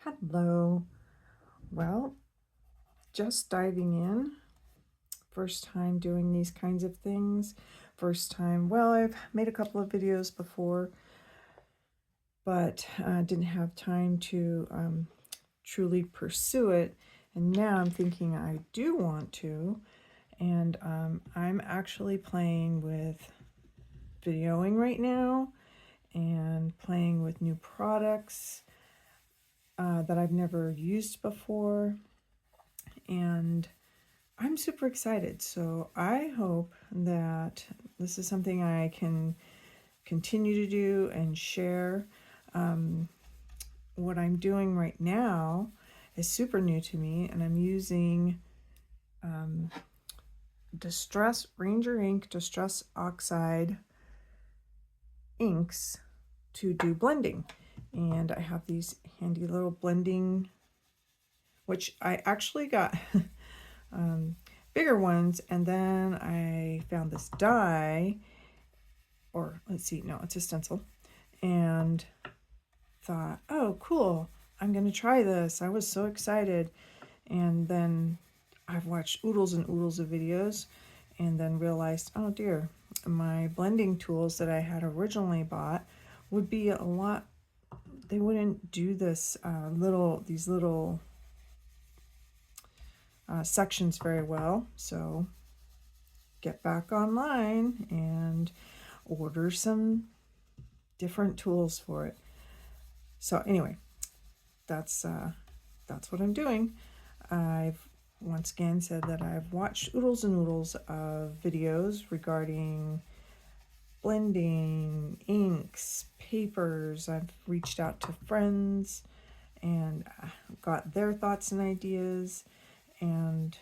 Hello. Well, just diving in. First time doing these kinds of things. First time, well, I've made a couple of videos before, but didn't have time to truly pursue it. And now I'm thinking I do want to. And I'm actually playing with videoing right now and playing with new products that I've never used before. And I'm super excited. So I hope that this is something I can continue to do and share. What I'm doing right now is super new to me, and I'm using Distress Ranger Ink Distress Oxide inks to do blending. And I have these handy little blending, which I actually got bigger ones, and then I found this die, or let's see, no, it's a stencil, and thought, oh, cool, I'm going to try this. I was so excited. And then I've watched oodles and oodles of videos and then realized, oh dear, my blending tools that I had originally bought would be a lot, they wouldn't do this these little sections very well. So get back online and order some different tools for it. So anyway, that's what I'm doing. I've once again said that I've watched oodles and oodles of videos regarding blending, inks, papers. I've reached out to friends and got their thoughts and ideas. And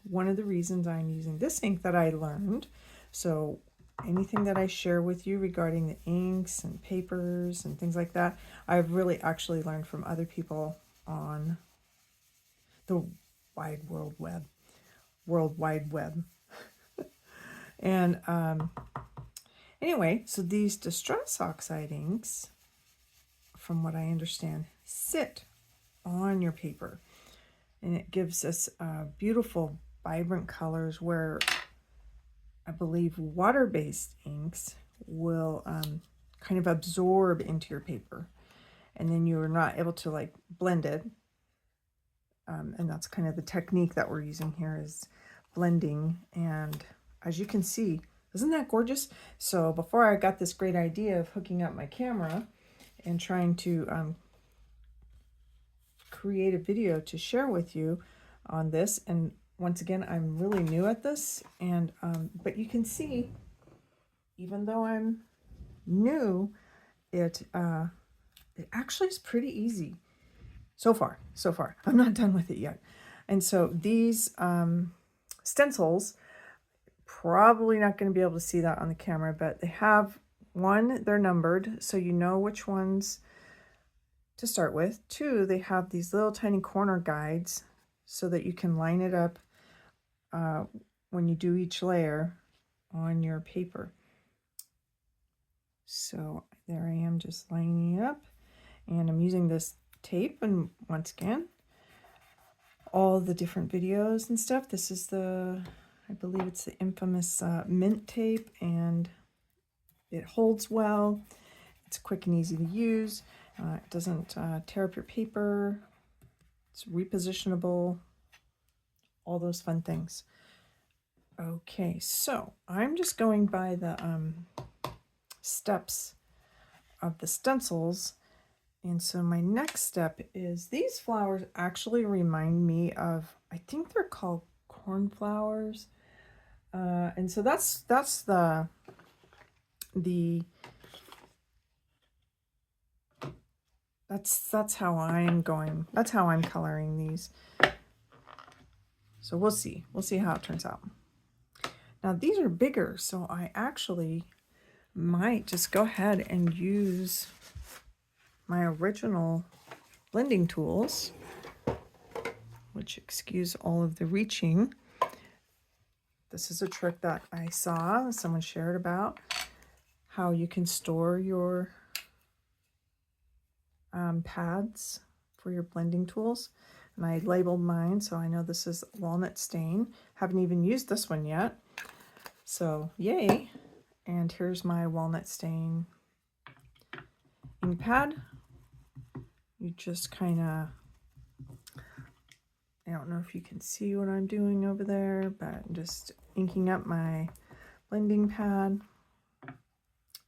one of the reasons I'm using this ink that I learned, so anything that I share with you regarding the inks and papers and things like that, I've really actually learned from other people on the World Wide Web. And anyway, so these Distress Oxide inks, from what I understand, sit on your paper. And it gives us beautiful, vibrant colors where I believe water-based inks will kind of absorb into your paper. And then you're not able to like blend it. And that's kind of the technique that we're using here is blending. And as you can see, isn't that gorgeous? So before I got this great idea of hooking up my camera and trying to create a video to share with you on this, and once again, I'm really new at this, and but you can see, even though I'm new, it actually is pretty easy. So far. I'm not done with it yet. And so these stencils, probably not going to be able to see that on the camera, but they have, one, they're numbered, so you know which ones to start with. Two, they have these little tiny corner guides so that you can line it up when you do each layer on your paper. So there I am, just lining it up, and I'm using this tape, and once again, all the different videos and stuff. This is the, I believe it's the infamous mint tape, and it holds well. It's quick and easy to use. It doesn't tear up your paper. It's repositionable. All those fun things. Okay, so I'm just going by the steps of the stencils. And so my next step is, these flowers actually remind me of, I think they're called cornflowers. And so that's how I'm going. That's how I'm coloring these. So we'll see how it turns out. Now these are bigger, so I actually might just go ahead and use my original blending tools, which, excuse all of the reaching. This is a trick that I saw someone shared about, how you can store your pads for your blending tools. And I labeled mine, so I know this is walnut stain. Haven't even used this one yet, so yay. And here's my walnut stain ink pad. You just kind of, I don't know if you can see what I'm doing over there, but I'm just inking up my blending pad,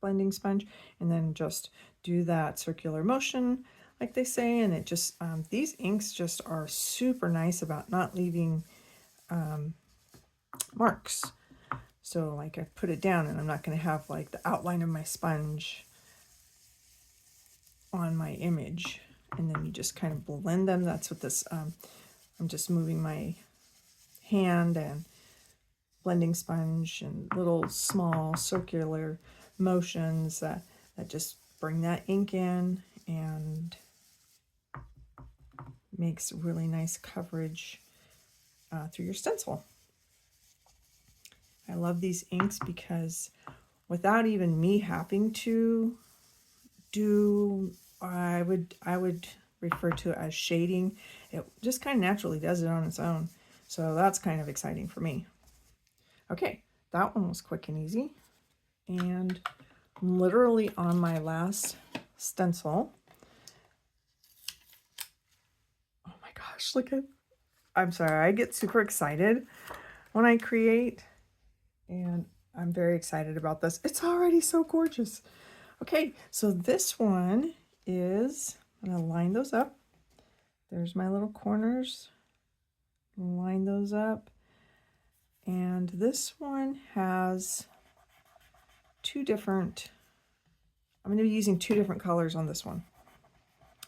blending sponge, and then just do that circular motion like they say. And it just, these inks just are super nice about not leaving marks. So like I put it down and I'm not going to have like the outline of my sponge on my image. And then you just kind of blend them. That's what this, I'm just moving my hand and blending sponge and little small circular motions that just bring that ink in and makes really nice coverage through your stencil. I love these inks because without even me having to do, I would refer to it as shading. It just kind of naturally does it on its own. So that's kind of exciting for me. Okay, that one was quick and easy. And I'm literally on my last stencil. Oh my gosh, look at, I'm sorry, I get super excited when I create. And I'm very excited about this. It's already so gorgeous. Okay, so this one is, I'm going to line those up. There's my little corners. Line those up. And this one has two different, I'm going to be using two different colors on this one.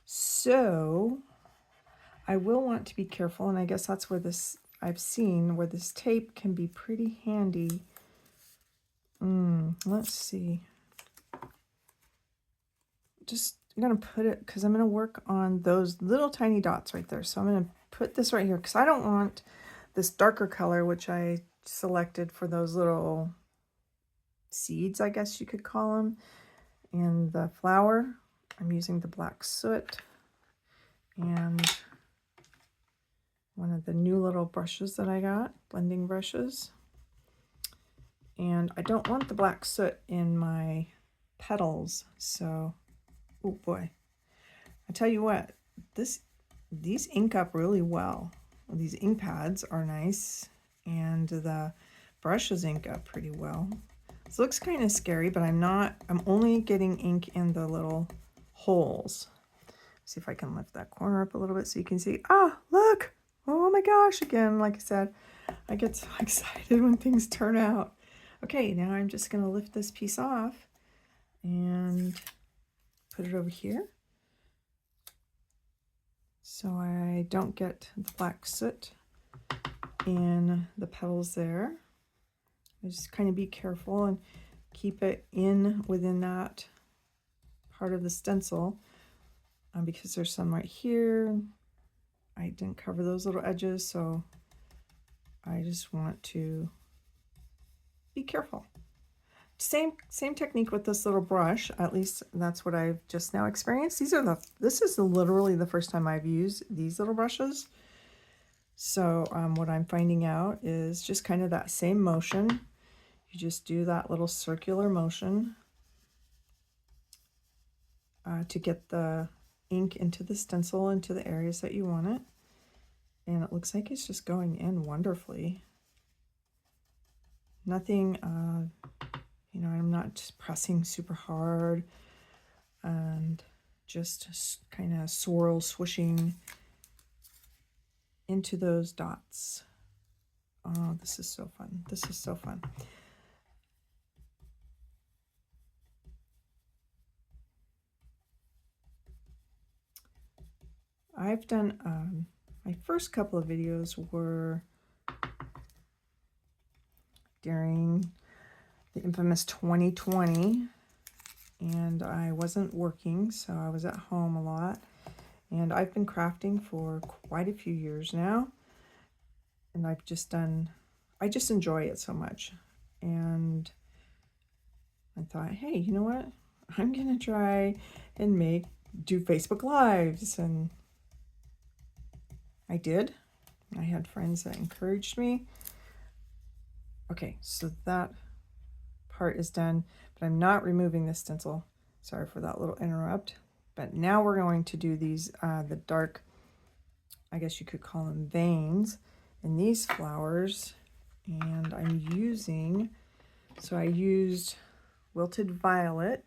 So I will want to be careful, and I guess that's where this, I've seen where this tape can be pretty handy. Let's see. Just, I'm going to put it, because I'm going to work on those little tiny dots right there. So I'm going to put this right here, because I don't want this darker color, which I selected for those little seeds, I guess you could call them, and the flower. I'm using the black soot and one of the new little brushes that I got, blending brushes. And I don't want the black soot in my petals, so, oh boy. I tell you what, these ink up really well. These ink pads are nice, and the brushes ink up pretty well. This looks kind of scary, but I'm only getting ink in the little holes. See if I can lift that corner up a little bit so you can see. Ah, look! Oh my gosh, again, like I said, I get so excited when things turn out. Okay, now I'm just going to lift this piece off and put it over here so I don't get the black soot in the petals there. I just kind of be careful and keep it within that part of the stencil because there's some right here. I didn't cover those little edges, so I just want to be careful. Same technique with this little brush. At least that's what I've just now experienced. This is literally the first time I've used these little brushes. So what I'm finding out is just kind of that same motion. You just do that little circular motion to get the ink into the stencil, into the areas that you want it. And it looks like it's just going in wonderfully. Nothing, you know, I'm not just pressing super hard and just kind of swooshing into those dots. Oh, this is so fun. This is so fun. I've done, my first couple of videos were during the infamous 2020, and I wasn't working, so I was at home a lot. And I've been crafting for quite a few years now, and I just enjoy it so much. And I thought, hey, you know what? I'm gonna try and do Facebook Lives and I did. I had friends that encouraged me. Okay, so that part is done, but I'm not removing the stencil. Sorry for that little interrupt. But now we're going to do these, the dark, I guess you could call them veins in these flowers. And I'm using, so I used Wilted Violet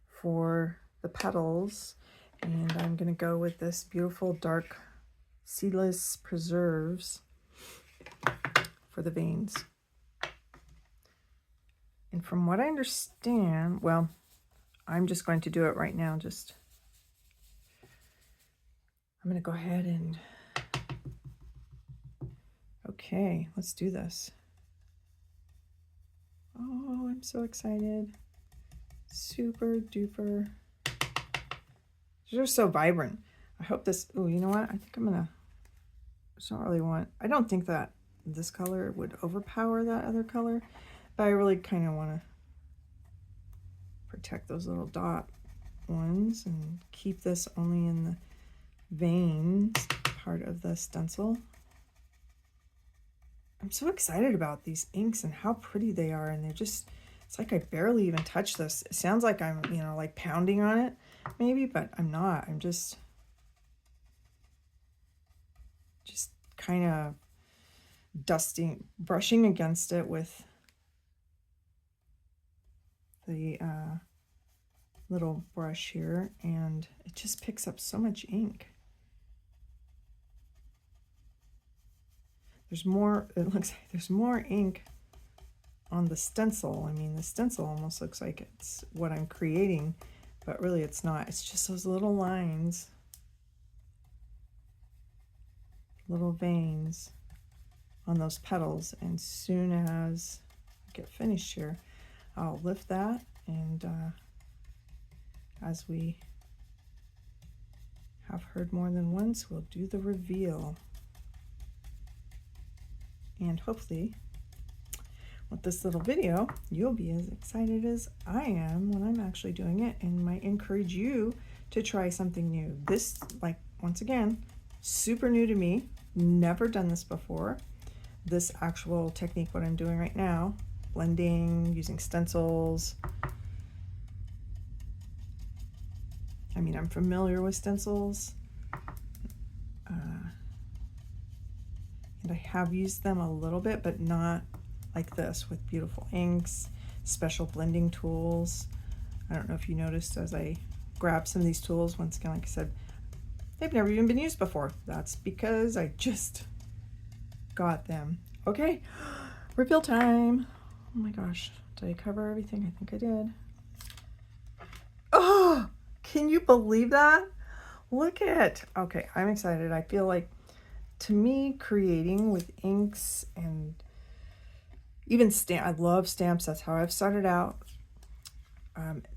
for the petals, and I'm going to go with this beautiful dark Seedless Preserves for the veins. And from what I understand, well, I'm just going to do it right now. I'm going to go ahead and, okay, let's do this. Oh, I'm so excited. Super duper. They're so vibrant. I hope this, oh, you know what? I think I'm going to, I don't think that this color would overpower that other color, but I really kind of want to protect those little dot ones and keep this only in the veins part of the stencil. I'm so excited about these inks and how pretty they are, and they're just, it's like I barely even touch this. It sounds like I'm, you know, like pounding on it maybe, but I'm not. I'm just kind of brushing against it with the little brush here, and it just picks up so much ink. There's more, it looks like there's more ink on the stencil. I mean, the stencil almost looks like it's what I'm creating, but really it's not. It's just those little lines, little veins on those petals. And soon as I get finished here, I'll lift that, and as we have heard more than once, we'll do the reveal. And hopefully with this little video, you'll be as excited as I am when I'm actually doing it, and might encourage you to try something new. This, like, once again, super new to me, never done this before. This actual technique, what I'm doing right now, blending, using stencils. I mean, I'm familiar with stencils. And I have used them a little bit, but not like this, with beautiful inks, special blending tools. I don't know if you noticed as I grabbed some of these tools, once again, like I said, they've never even been used before. That's because I just got them. Okay, reveal time. Oh my gosh, did I cover everything? I think I did. Oh, can you believe that? Look at, okay, I'm excited. I feel like, to me, creating with inks and even I love stamps. That's how I've started out.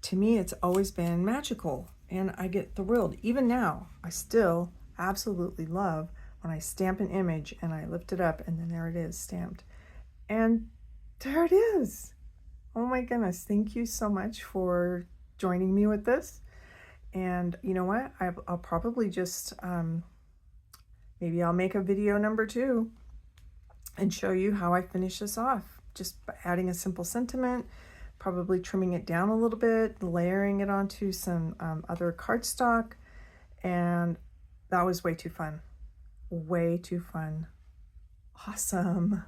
To me, it's always been magical, and I get thrilled. Even now, I still absolutely love when I stamp an image and I lift it up, and then there it is stamped. And there it is. Oh my goodness. Thank you so much for joining me with this. And you know what? I'll probably just, maybe I'll make a video number 2 and show you how I finish this off. Just by adding a simple sentiment, probably trimming it down a little bit, layering it onto some other cardstock. And that was way too fun. Way too fun. Awesome.